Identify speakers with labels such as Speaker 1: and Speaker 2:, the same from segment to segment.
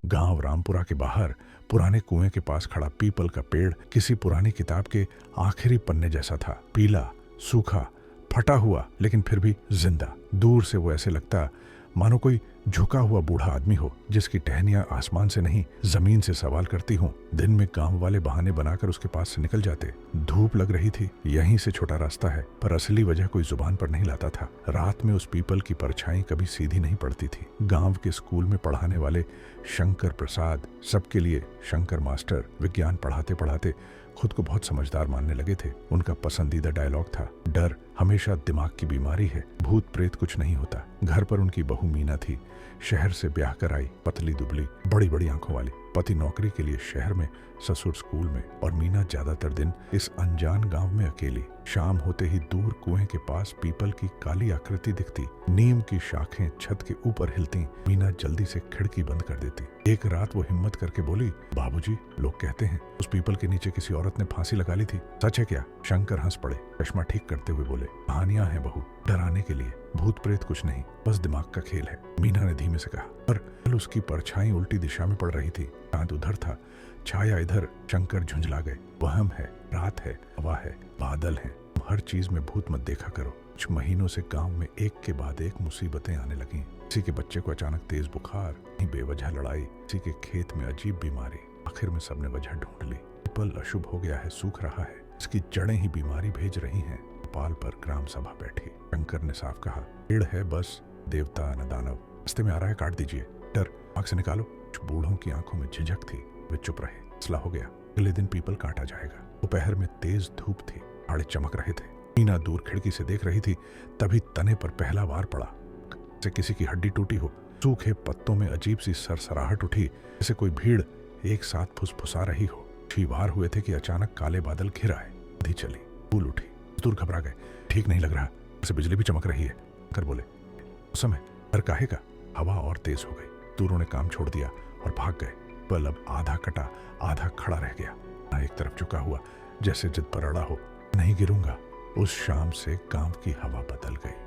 Speaker 1: गांव रामपुरा के बाहर पुराने कुएं के पास खड़ा पीपल का पेड़ किसी पुरानी किताब के आखिरी पन्ने जैसा था। पीला, सूखा, फटा हुआ, लेकिन फिर भी जिंदा। दूर से वो ऐसे लगता मानो कोई झुका हुआ बूढ़ा आदमी हो, जिसकी टहनियां आसमान से नहीं जमीन से सवाल करती हों। दिन में गांव वाले बहाने बनाकर उसके पास से निकल जाते। धूप लग रही थी, यहीं से छोटा रास्ता है, पर असली वजह कोई जुबान पर नहीं लाता था। रात में उस पीपल की परछाई कभी सीधी नहीं पड़ती थी। गांव के स्कूल में पढ़ाने वाले शंकर प्रसाद, सबके लिए शंकर मास्टर, विज्ञान पढ़ाते पढ़ाते खुद को बहुत समझदार मानने लगे थे। उनका पसंदीदा डायलॉग था, डर हमेशा दिमाग की बीमारी है, भूत प्रेत कुछ नहीं होता। घर पर उनकी बहू मीना थी, शहर से ब्याह कर आई, पतली दुबली, बड़ी बड़ी आंखों वाली। पति नौकरी के लिए शहर में, ससुर स्कूल में, और मीना ज्यादातर दिन इस अनजान गांव में अकेली। शाम होते ही दूर कुएं के पास पीपल की काली आकृति दिखती, नीम की शाखें छत के ऊपर हिलती। मीना जल्दी से खिड़की बंद कर देती। एक रात वो हिम्मत करके बोली, बाबूजी, लोग कहते हैं उस पीपल के नीचे किसी औरत ने फांसी लगा ली थी, सच है क्या? शंकर हंस पड़े, चश्मा ठीक करते हुए बोले, कहानियां हैं बहू, डराने के लिए, भूत प्रेत कुछ नहीं, बस दिमाग का खेल है। मीना ने धीमे से कहा, पर कल उसकी परछाई उल्टी दिशा में पड़ रही थी, चांद उधर था, छाया इधर। शंकर झुंझला गए, वहम है, रात है, हवा है, बादल है, हर चीज में भूत मत देखा करो। कुछ महीनों से गांव में एक के बाद एक मुसीबतें आने लगी। किसी के बच्चे को अचानक तेज बुखार, कहीं बेवजह लड़ाई, किसी के खेत में अजीब बीमारी। आखिर में सबने वजह ढूंढ ली। पीपल अशुभ हो गया है, सूख रहा है, इसकी जड़ें ही बीमारी भेज रही हैं। पाल पर ग्राम सभा बैठी। शंकर ने साफ कहा, पेड़ है बस, देवता न दानव, रास्ते में आ रहा है, काट दीजिए, डर आंख से निकालो। कुछ बूढ़ों की आंखों में झिझक थी, वे चुप रहे। फैसला हो गया, अगले दिन पीपल काटा जाएगा। दोपहर में तेज धूप थी, पहाड़े चमक रहे थे। मीना दूर खिड़की से देख रही थी, तभी तने पर पहला वार पड़ा, जैसे किसी की हड्डी टूटी हो। सूखे पत्तों में अजीब सी सरसराहट उठी, जैसे कोई भीड़ एक साथ फुसफुसा रही हो। वार हुए थे कि अचानक काले बादल घिर आए, आंधी चली, फूल उठी। दूर घबरा गए, ठीक नहीं लग रहा, जैसे बिजली भी चमक रही है। कर बोले, मौसम है, डर काहे का? हवा और तेज हो गई। दूरों ने काम छोड़ दिया और भाग गए। पल अब आधा कटा, आधा खड़ा रह गया, एक तरफ झुका हुआ, जैसे जिद पर अड़ा हो, नहीं गिरूंगा। उस शाम से गांव की हवा बदल गई।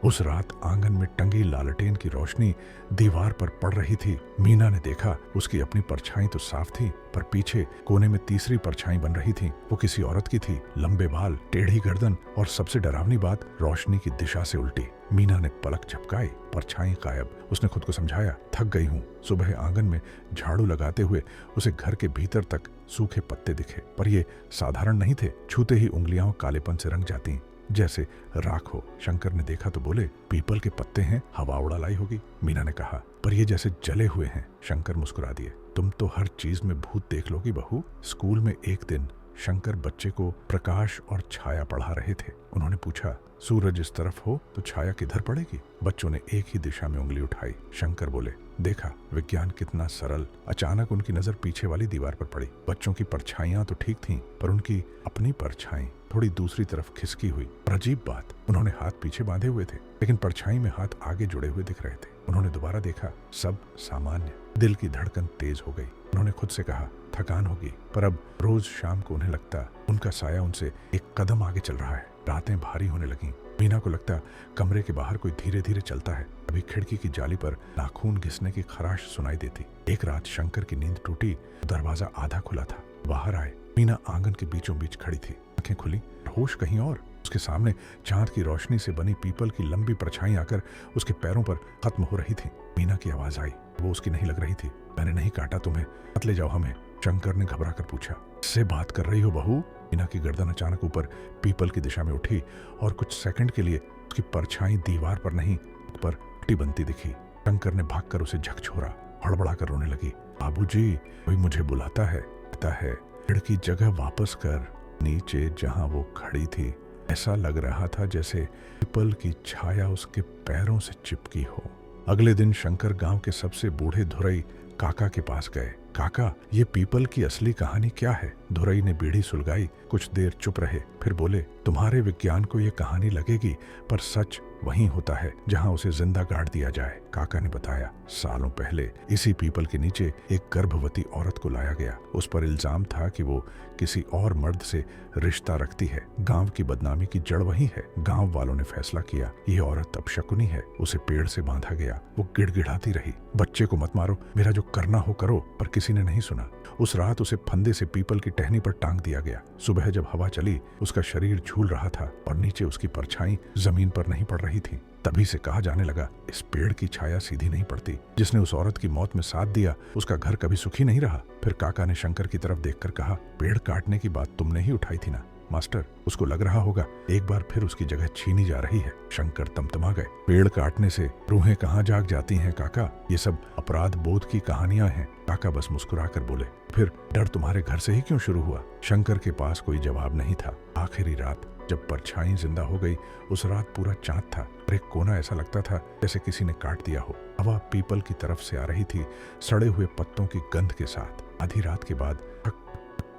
Speaker 1: उस रात आंगन में टंगी लालटेन की रोशनी दीवार पर पड़ रही थी। मीना ने देखा, उसकी अपनी परछाई तो साफ थी, पर पीछे कोने में तीसरी परछाई बन रही थी। वो किसी औरत की थी, लंबे बाल, टेढ़ी गर्दन, और सबसे डरावनी बात, रोशनी की दिशा से उल्टी। मीना ने पलक झपकाई, परछाई गायब। उसने खुद को समझाया, थक गई हूँ। सुबह आंगन में झाड़ू लगाते हुए उसे घर के भीतर तक सूखे पत्ते दिखे, पर ये साधारण नहीं थे। छूते ही उंगलियां कालेपन से रंग जाती, जैसे राख हो। शंकर ने देखा तो बोले, पीपल के पत्ते हैं, हवा उड़ा लाई होगी। मीना ने कहा, पर ये जैसे जले हुए हैं। शंकर मुस्कुरा दिए, तुम तो हर चीज में भूत देख लोगी बहू। स्कूल में एक दिन शंकर बच्चे को प्रकाश और छाया पढ़ा रहे थे। उन्होंने पूछा, सूरज इस तरफ हो तो छाया किधर पड़ेगी? बच्चों ने एक ही दिशा में उंगली उठाई। शंकर बोले, देखा विज्ञान कितना सरल। अचानक उनकी नजर पीछे वाली दीवार पर पड़ी। बच्चों की परछाइयां तो ठीक थीं, पर उनकी अपनी परछाई थोड़ी दूसरी तरफ खिसकी हुई। और अजीब बात, उन्होंने हाथ पीछे बांधे हुए थे, लेकिन परछाई में हाथ आगे जुड़े हुए दिख रहे थे। उन्होंने दोबारा देखा, सब सामान्य। दिल की धड़कन तेज हो गई। उन्होंने खुद से कहा, थकान होगी, पर अब रोज शाम को उन्हें लगता उनका साया उनसे एक कदम आगे चल रहा है। रातें भारी होने लगीं। मीना को लगता कमरे के बाहर कोई धीरे धीरे चलता है। अभी खिड़की की जाली पर नाखून घिसने की खराश सुनाई देती। एक रात शंकर की नींद टूटी, दरवाजा आधा खुला था। बाहर आए। मीना आंगन के बीचों बीच खड़ी थी, आंखें खुली, होश कहीं और। उसके सामने चांद की रोशनी से बनी पीपल की लंबी परछाई आकर उसके पैरों पर खत्म हो रही थी। मीना की आवाज आई, वो उसकी नहीं लग रही थी। मैंने नहीं काटा तुम्हें, मत ले जाओ हमें। शंकर ने घबरा कर पूछा, किससे बात कर रही हो बहू? मीना की गर्दन अचानक ऊपर पीपल की दिशा में उठी और कुछ सेकंड के लिए उसकी परछाई दीवार पर नहीं, पर उल्टी बनती दिखी। शंकर ने भागकर उसे झकझोरा, हड़बड़ाकर रोने लगी। बाबूजी, कोई मुझे बुलाता है, कहता है पेड़ की जगह वापस कर। नीचे जहां वो खड़ी थी, ऐसा लग रहा था जैसे पीपल की छाया उसके पैरों से चिपकी हो। अगले दिन शंकर गांव के सबसे बूढ़े धुरई काका के पास गए। काका, ये पीपल की असली कहानी क्या है? धुरई ने बीड़ी सुलगाई, कुछ देर चुप रहे, फिर बोले, तुम्हारे विज्ञान को ये कहानी लगेगी, पर सच वहीं होता है जहां उसे जिंदा गाड़ दिया जाए। काका ने बताया, सालों पहले इसी पीपल के नीचे एक गर्भवती औरत को लाया गया। उस पर इल्जाम था कि वो किसी और मर्द से रिश्ता रखती है। गांव की बदनामी की जड़ वही है। गांव वालों ने फैसला किया, ये औरत अपशकुनी है। उसे पेड़ से बांधा गया। वो गिड़गिड़ाती रही, बच्चे को मत मारो, मेरा जो करना हो करो, पर किसी ने नहीं सुना। उस रात उसे फंदे से पीपल की टहनी पर टांग दिया गया। सुबह जब हवा चली, उसका शरीर झूल रहा था और नीचे उसकी परछाई जमीन पर नहीं पड़ रही थी। तभी से कहा जाने लगा, इस पेड़ की छाया सीधी नहीं पड़ती। जिसने उस औरत की मौत में साथ दिया, उसका घर कभी सुखी नहीं रहा। फिर काका ने शंकर की तरफ देखकर कहा, पेड़ काटने की बात तुमने ही उठाई थी ना मास्टर? उसको लग रहा होगा एक बार फिर उसकी जगह छीनी जा रही है। शंकर तमतमा गए। पेड़ काटने से रूहें कहाँ जाग जाती हैं काका? ये सब अपराध बोध की कहानियां हैं। काका बस मुस्कुराकर बोले, फिर डर तुम्हारे घर से ही क्यों शुरू हुआ? शंकर के पास कोई जवाब नहीं था। आखिरी रात जब परछाई जिंदा हो गई, उस रात पूरा चांद था और एक कोना ऐसा लगता था जैसे किसी ने काट दिया हो। हवा पीपल की तरफ से आ रही थी, सड़े हुए पत्तों की गंध के साथ। आधी रात के बाद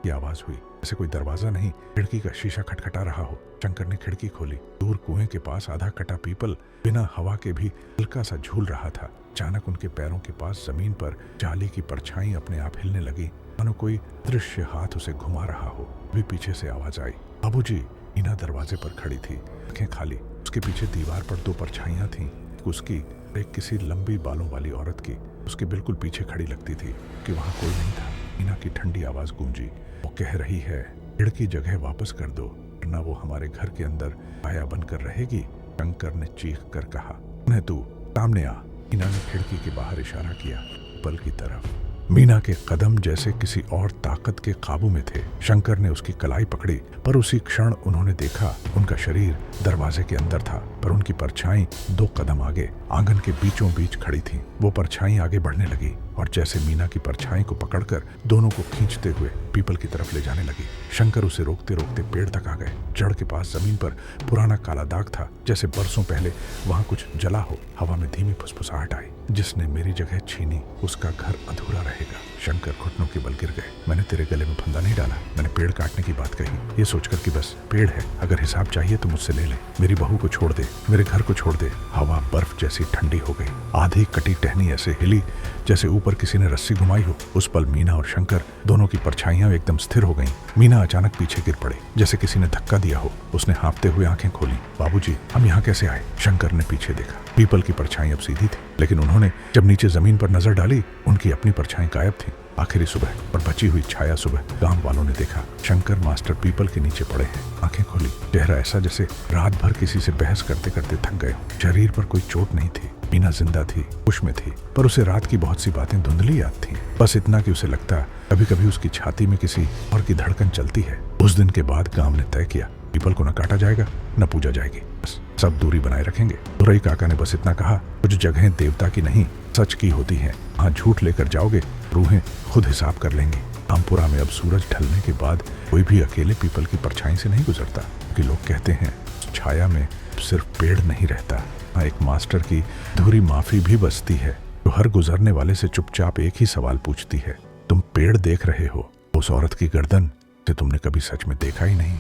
Speaker 1: की आवाज हुई, जैसे कोई दरवाजा नहीं, खिड़की का शीशा खटखटा रहा हो। शंकर ने खिड़की खोली। दूर कुएं के पास आधा कटा पीपल बिना हवा के भी हल्का सा झूल रहा था। अचानक उनके पैरों के पास जमीन पर जाली की परछाई अपने आप हिलने लगी, मानो कोई दृश्य हाथ उसे घुमा रहा हो। भी पीछे से आवाज आई, बाबूजी। मीना दरवाजे पर खड़ी थी, आंखें खाली। उसके पीछे दीवार पर दो परछाइयां थीं, उसकी एक किसी लंबी बालों वाली औरत की। उसके बिल्कुल पीछे खड़ी लगती थी कि वहां कोई नहीं था। मीना की ठंडी आवाज गूंजी, वो कह रही है, पेड़ की जगह वापस कर दो, वरना वो हमारे घर के अंदर आया बनकर रहेगी। शंकर ने चीख कर कहा, उन्हें तू सामने आ। मीना ने खिड़की के बाहर इशारा किया, पल की तरफ। मीना के कदम जैसे किसी और ताकत के काबू में थे। शंकर ने उसकी कलाई पकड़ी, पर उसी क्षण उन्होंने देखा उनका शरीर दरवाजे के अंदर था, पर उनकी परछाई 2 कदम आगे आंगन के बीचों बीच खड़ी थी। वो परछाई आगे बढ़ने लगी और जैसे मीना की परछाई को पकड़कर दोनों को खींचते हुए पीपल की तरफ ले जाने लगी। शंकर उसे रोकते रोकते पेड़ तक आ गए। जड़ के पास जमीन पर पुराना काला दाग था, जैसे बरसों पहले वहां कुछ जला हो। हवा में धीमी फुसफुसाहट आई, जिसने मेरी जगह छीनी उसका घर अधूरा रहेगा। शंकर घुटनों के बल गिर गए। मैंने तेरे गले में फंदा नहीं डाला, मैंने पेड़ काटने की बात कही, ये सोचकर कि बस पेड़ है, अगर हिसाब चाहिए तो मुझसे ले ले। मेरी बहू को छोड़ दे, मेरे घर को छोड़ दे। हवा बर्फ जैसी ठंडी हो गई। आधी कटी टहनी ऐसे हिली जैसे ऊपर किसी ने रस्सी घुमाई हो। उस पल मीना और शंकर दोनों की परछाइयां एकदम स्थिर हो गईं। मीना अचानक पीछे गिर पड़ी, जैसे किसी ने धक्का दिया हो। उसने हाँफते हुए आंखें खोली। बाबूजी, हम यहाँ कैसे आए? शंकर ने पीछे देखा। पीपल की परछाई अब सीधी थी, लेकिन उन्होंने जब नीचे जमीन पर नजर डाली, उनकी अपनी परछाई गायब थी। आखिरी सुबह और बची हुई छाया सुबह गांव वालों ने देखा। शंकर मास्टर पीपल के नीचे पड़े हैं, आंखें खोली। चेहरा ऐसा जैसे रात भर किसी से बहस करते करते थक गए। शरीर पर कोई चोट नहीं थी। मीना जिंदा थी, होश में थी, पर उसे रात की बहुत सी बातें धुंधली याद थी। बस इतना कि उसे लगता कभी कभी उसकी छाती में किसी और की धड़कन चलती है। उस दिन के बाद गांव ने तय किया, पीपल को न काटा जाएगा न पूजा जाएगी, बस सब दूरी बनाए रखेंगे। तुरई काका ने बस इतना कहा, कुछ जगहें देवता की नहीं सच की होती हैं, वहाँ झूठ लेकर जाओगे रूहें खुद हिसाब कर लेंगी। रामपुरा में अब सूरज ढलने के बाद कोई भी अकेले पीपल की परछाई से नहीं गुजरता, क्योंकि लोग कहते हैं छाया में सिर्फ पेड़ नहीं रहता, एक मास्टर की अधूरी माफी भी बसती है, जो हर गुजरने वाले से चुपचाप एक ही सवाल पूछती है, तुम पेड़ देख रहे हो, उस औरत की गर्दन से तुमने कभी सच में देखा ही नहीं।